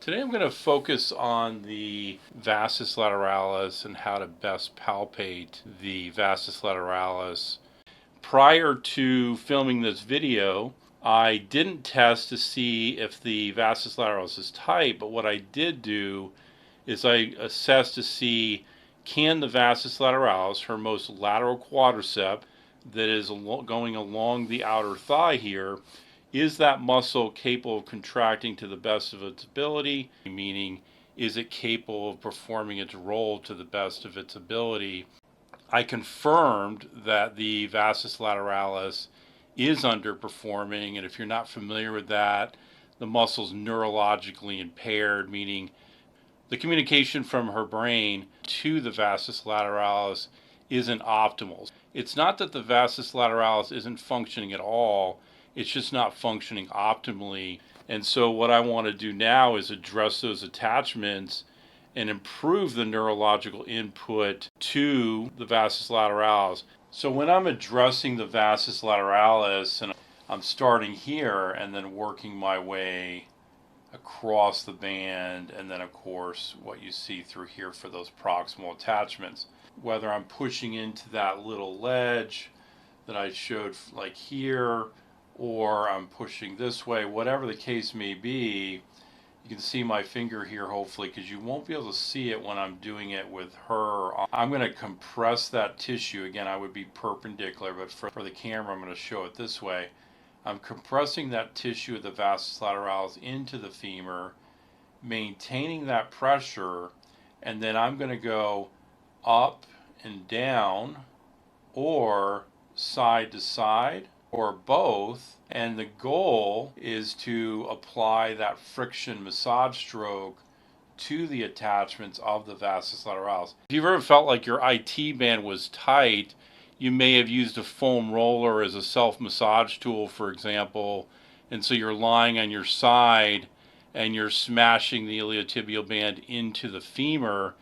Today I'm going to focus on the vastus lateralis and how to best palpate the vastus lateralis. Prior to filming this video, I didn't test to see if the vastus lateralis is tight, but what I did do is I assessed to see, can the vastus lateralis, her most lateral quadriceps that is going along the outer thigh here, is that muscle capable of contracting to the best of its ability? Meaning, is it capable of performing its role to the best of its ability? I confirmed that the vastus lateralis is underperforming, and if you're not familiar with that, the muscle's neurologically impaired, meaning the communication from her brain to the vastus lateralis isn't optimal. It's not that the vastus lateralis isn't functioning at all, it's just not functioning optimally. And so what I want to do now is address those attachments and improve the neurological input to the vastus lateralis. So when I'm addressing the vastus lateralis, and I'm starting here and then working my way across the band, and then of course what you see through here for those proximal attachments. Whether I'm pushing into that little ledge that I showed like here, or I'm pushing this way, whatever the case may be, you can see my finger here hopefully, because you won't be able to see it when I'm doing it with her. I'm going to compress that tissue. Again, I would be perpendicular, but for the camera I'm going to show it this way. I'm compressing that tissue of the vastus lateralis into the femur, maintaining that pressure, and then I'm going to go up and down, or side to side, or both, and the goal is to apply that friction massage stroke to the attachments of the vastus lateralis. If you've ever felt like your IT band was tight, you may have used a foam roller as a self-massage tool, for example, and so you're lying on your side and you're smashing the iliotibial band into the femur,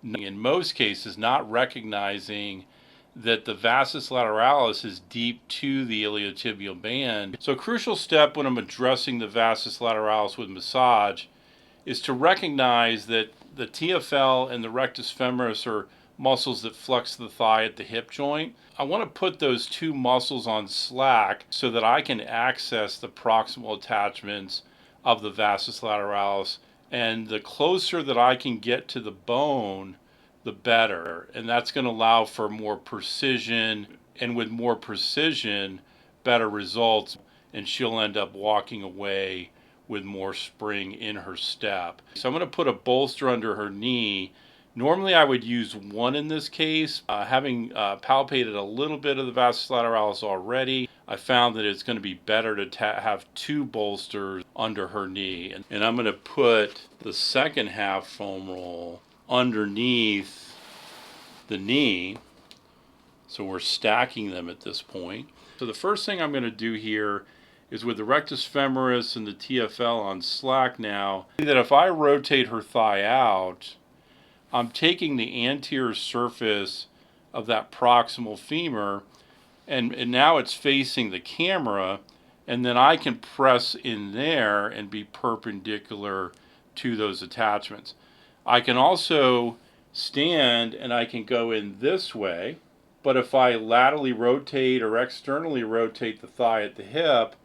in most cases not recognizing that the vastus lateralis is deep to the iliotibial band. So a crucial step when I'm addressing the vastus lateralis with massage is to recognize that the TFL and the rectus femoris are muscles that flex the thigh at the hip joint. I want to put those two muscles on slack so that I can access the proximal attachments of the vastus lateralis, and the closer that I can get to the bone, the better. And that's going to allow for more precision, and with more precision, better results, and she'll end up walking away with more spring in her step. So I'm going to put a bolster under her knee. Normally I would use one in this case. Having palpated a little bit of the vastus lateralis already, I found that it's going to be better to have two bolsters under her knee. And I'm going to put the second half foam roll underneath the knee. So we're stacking them at this point. So the first thing I'm going to do here is, with the rectus femoris and the TFL on slack now, that if I rotate her thigh out, I'm taking the anterior surface of that proximal femur, and now it's facing the camera, and then I can press in there and be perpendicular to those attachments. I can also stand and I can go in this way, but if I laterally rotate or externally rotate the thigh at the hip,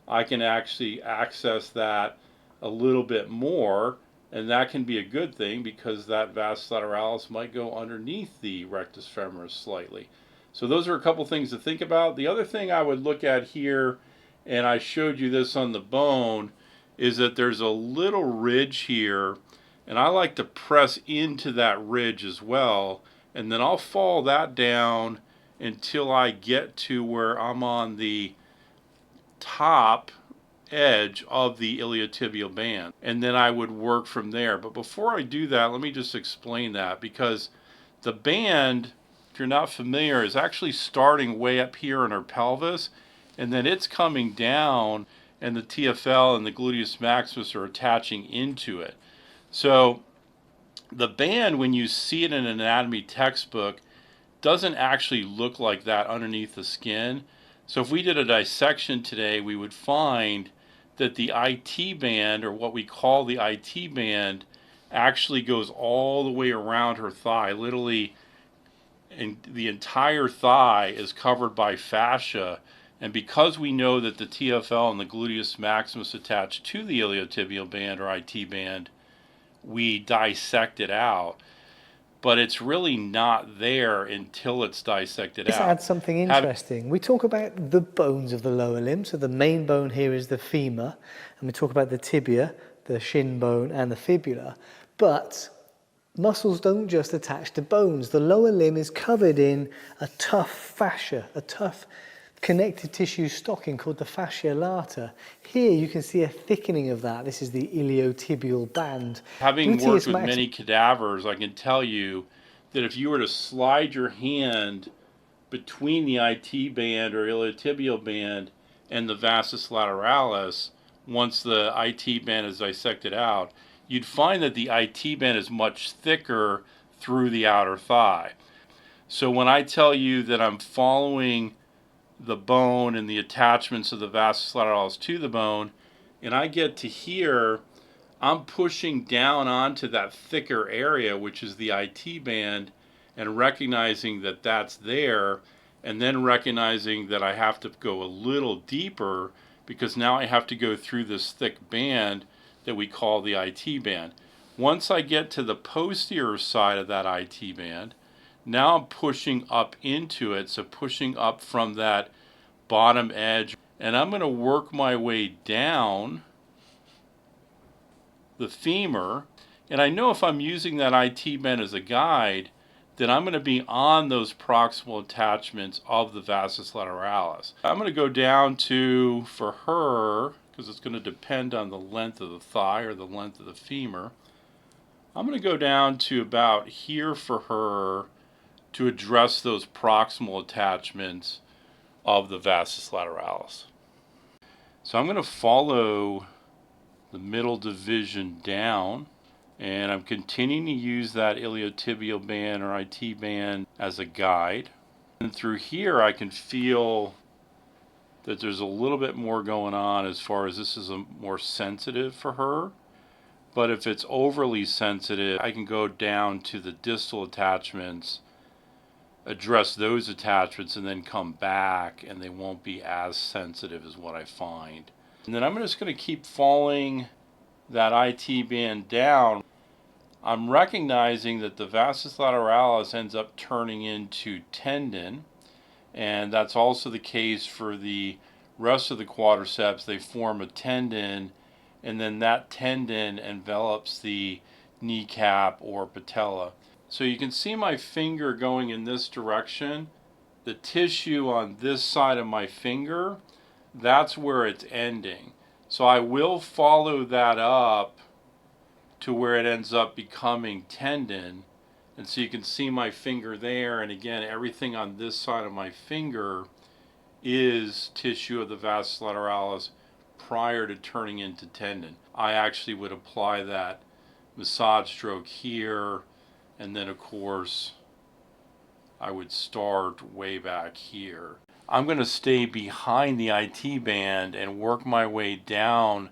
I can actually access that a little bit more, and that can be a good thing because that vastus lateralis might go underneath the rectus femoris slightly. So those are a couple things to think about. The other thing I would look at here, and I showed you this on the bone, is that there's a little ridge here, and I like to press into that ridge as well, and then I'll follow that down until I get to where I'm on the top edge of the iliotibial band, and then I would work from there. But before I do that, let me just explain that, because the band, if you're not familiar, is actually starting way up here in her pelvis, and then it's coming down, and the TFL and the gluteus maximus are attaching into it. So the band, when you see it in an anatomy textbook, doesn't actually look like that underneath the skin. So if we did a dissection today, we would find that the IT band, or what we call the IT band, actually goes all the way around her thigh. Literally, and the entire thigh is covered by fascia. And because we know that the TFL and the gluteus maximus attach to the iliotibial band or IT band, we dissect it out. But it's really not there until it's dissected Let's out. add something interesting. We talk about the bones of the lower limb. So the main bone here is the femur, and we talk about the tibia, the shin bone, and the fibula. But muscles don't just attach to bones. The lower limb is covered in a tough fascia, a tough connective tissue stocking called the fascia lata. Here you can see a thickening of that. This is the iliotibial band. Having worked with many cadavers, I can tell you that if you were to slide your hand between the IT band or iliotibial band and the vastus lateralis, once the IT band is dissected out, you'd find that the IT band is much thicker through the outer thigh. So when I tell you that I'm following the bone and the attachments of the vastus lateralis to the bone, and I get to here, I'm pushing down onto that thicker area, which is the IT band, and recognizing that that's there, and then recognizing that I have to go a little deeper because now I have to go through this thick band that we call the IT band. Once I get to the posterior side of that IT band, now I'm pushing up into it, so pushing up from that bottom edge, and I'm going to work my way down the femur. And I know if I'm using that IT band as a guide, then I'm going to be on those proximal attachments of the vastus lateralis. I'm going to go down to, for her, because it's going to depend on the length of the thigh or the length of the femur, I'm going to go down to about here for her to address those proximal attachments of the vastus lateralis. So I'm going to follow the middle division down, and I'm continuing to use that iliotibial band or IT band as a guide. And through here I can feel that there's a little bit more going on as far as this is a more sensitive for her. But if it's overly sensitive, I can go down to the distal attachments, address those attachments, and then come back, and they won't be as sensitive as what I find. And then I'm just going to keep following that IT band down. I'm recognizing that the vastus lateralis ends up turning into tendon, and that's also the case for the rest of the quadriceps. They form a tendon, and then that tendon envelops the kneecap or patella. So you can see my finger going in this direction. The tissue on this side of my finger, that's where it's ending. So I will follow that up to where it ends up becoming tendon. And so you can see my finger there, and again, everything on this side of my finger is tissue of the vastus lateralis prior to turning into tendon. I actually would apply that massage stroke here, and then of course I would start way back here. I'm going to stay behind the IT band and work my way down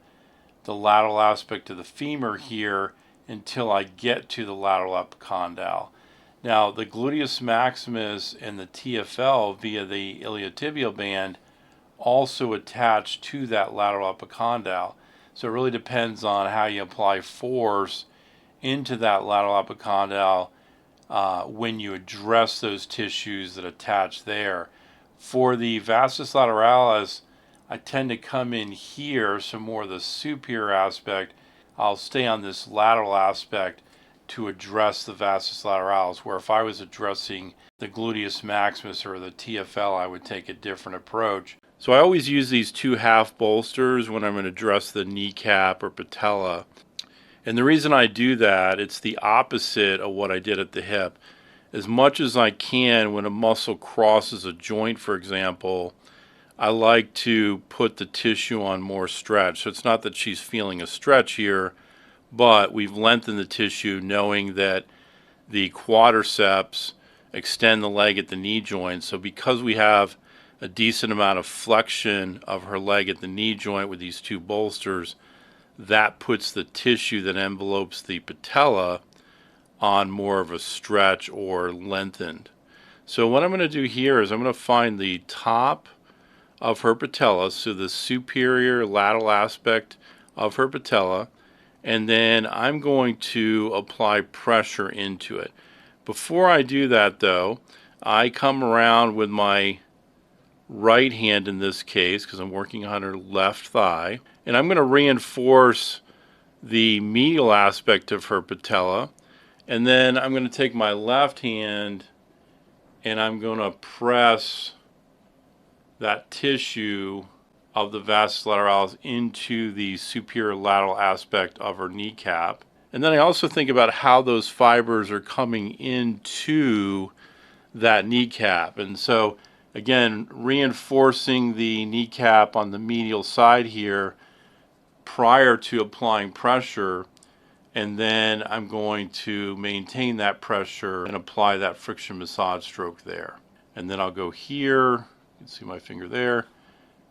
the lateral aspect of the femur here until I get to the lateral epicondyle. Now the gluteus maximus and the TFL via the iliotibial band also attach to that lateral epicondyle. So it really depends on how you apply force into that lateral epicondyle when you address those tissues that attach there. For the vastus lateralis, I tend to come in here, so more the superior aspect. I'll stay on this lateral aspect to address the vastus lateralis, where if I was addressing the gluteus maximus or the TFL, I would take a different approach. So I always use these two half bolsters when I'm going to address the kneecap or patella. And the reason I do that, it's the opposite of what I did at the hip. As much as I can, when a muscle crosses a joint, for example, I like to put the tissue on more stretch. So it's not that she's feeling a stretch here, but we've lengthened the tissue knowing that the quadriceps extend the leg at the knee joint. So because we have a decent amount of flexion of her leg at the knee joint with these two bolsters, that puts the tissue that envelopes the patella on more of a stretch or lengthened. So what I'm going to do here is I'm going to find the top of her patella, so the superior lateral aspect of her patella, and then I'm going to apply pressure into it. Before I do that though, I come around with my right hand in this case, because I'm working on her left thigh, and I'm going to reinforce the medial aspect of her patella, and then I'm going to take my left hand and I'm going to press that tissue of the vastus lateralis into the superior lateral aspect of her kneecap. And then I also think about how those fibers are coming into that kneecap. And so again, reinforcing the kneecap on the medial side here prior to applying pressure, and then I'm going to maintain that pressure and apply that friction massage stroke there. And then I'll go here, you can see my finger there,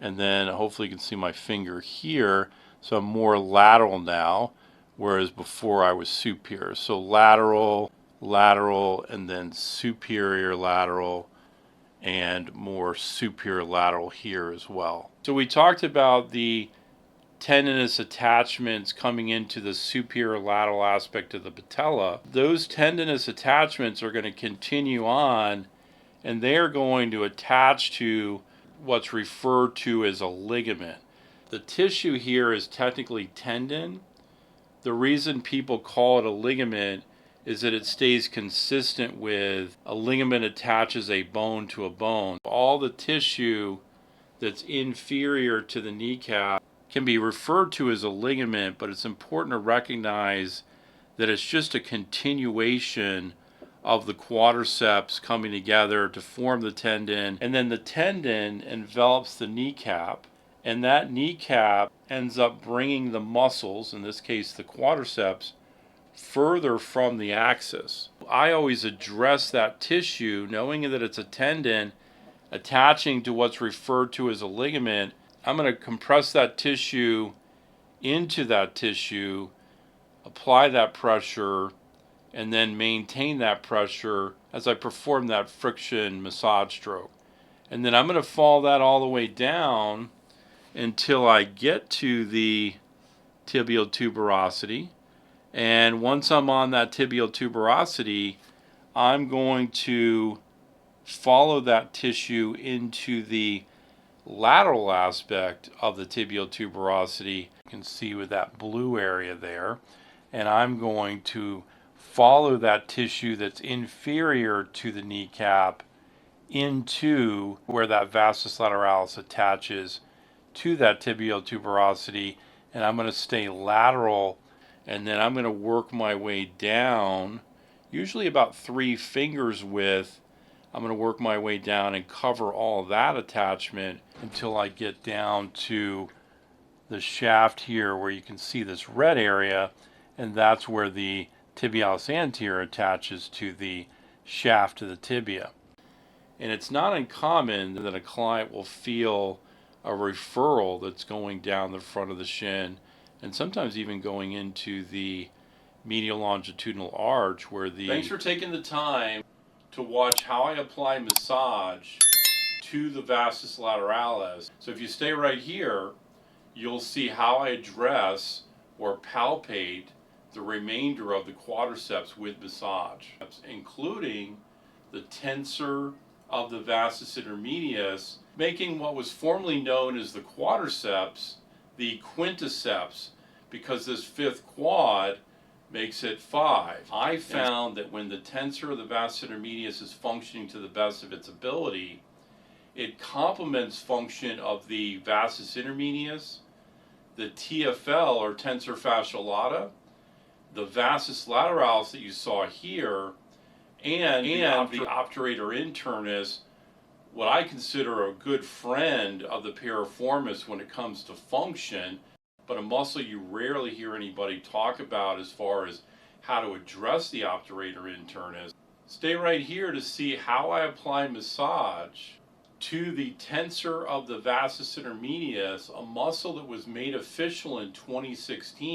and then hopefully you can see my finger here. So I'm more lateral now, whereas before I was superior. So lateral, lateral, and then superior lateral, and more superior lateral here as well. So we talked about the tendinous attachments coming into the superior lateral aspect of the patella. Those tendinous attachments are going to continue on, and they are going to attach to what's referred to as a ligament. The tissue here is technically tendon. The reason people call it a ligament is that it stays consistent with a ligament attaches a bone to a bone. All the tissue that's inferior to the kneecap can be referred to as a ligament, but it's important to recognize that it's just a continuation of the quadriceps coming together to form the tendon, and then the tendon envelops the kneecap, and that kneecap ends up bringing the muscles, in this case the quadriceps, further from the axis. I always address that tissue knowing that it's a tendon attaching to what's referred to as a ligament. I'm going to compress that tissue into that tissue, apply that pressure, and then maintain that pressure as I perform that friction massage stroke. And then I'm going to follow that all the way down until I get to the tibial tuberosity. And once I'm on that tibial tuberosity, I'm going to follow that tissue into the lateral aspect of the tibial tuberosity. You can see with that blue area there. And I'm going to follow that tissue that's inferior to the kneecap into where that vastus lateralis attaches to that tibial tuberosity. And I'm going to stay lateral, and then I'm going to work my way down, usually about 3 fingers width. I'm going to work my way down and cover all that attachment until I get down to the shaft here where you can see this red area, and that's where the tibialis anterior attaches to the shaft of the tibia. And it's not uncommon that a client will feel a referral that's going down the front of the shin, and sometimes even going into the medial longitudinal arch where the... Thanks for taking the time to watch how I apply massage to the vastus lateralis. So if you stay right here, you'll see how I address or palpate the remainder of the quadriceps with massage, including the tensor of the vastus intermedius, making what was formerly known as the quadriceps the quinticeps, because this 5th quad makes it 5. I found that when the tensor of the vastus intermedius is functioning to the best of its ability, it complements function of the vastus intermedius, the TFL or tensor fasciae lata, the vastus lateralis that you saw here, and the obturator internus, what I consider a good friend of the piriformis when it comes to function, but a muscle you rarely hear anybody talk about as far as how to address the obturator internus. Stay right here to see how I apply massage to the tensor of the vastus intermedius, a muscle that was made official in 2016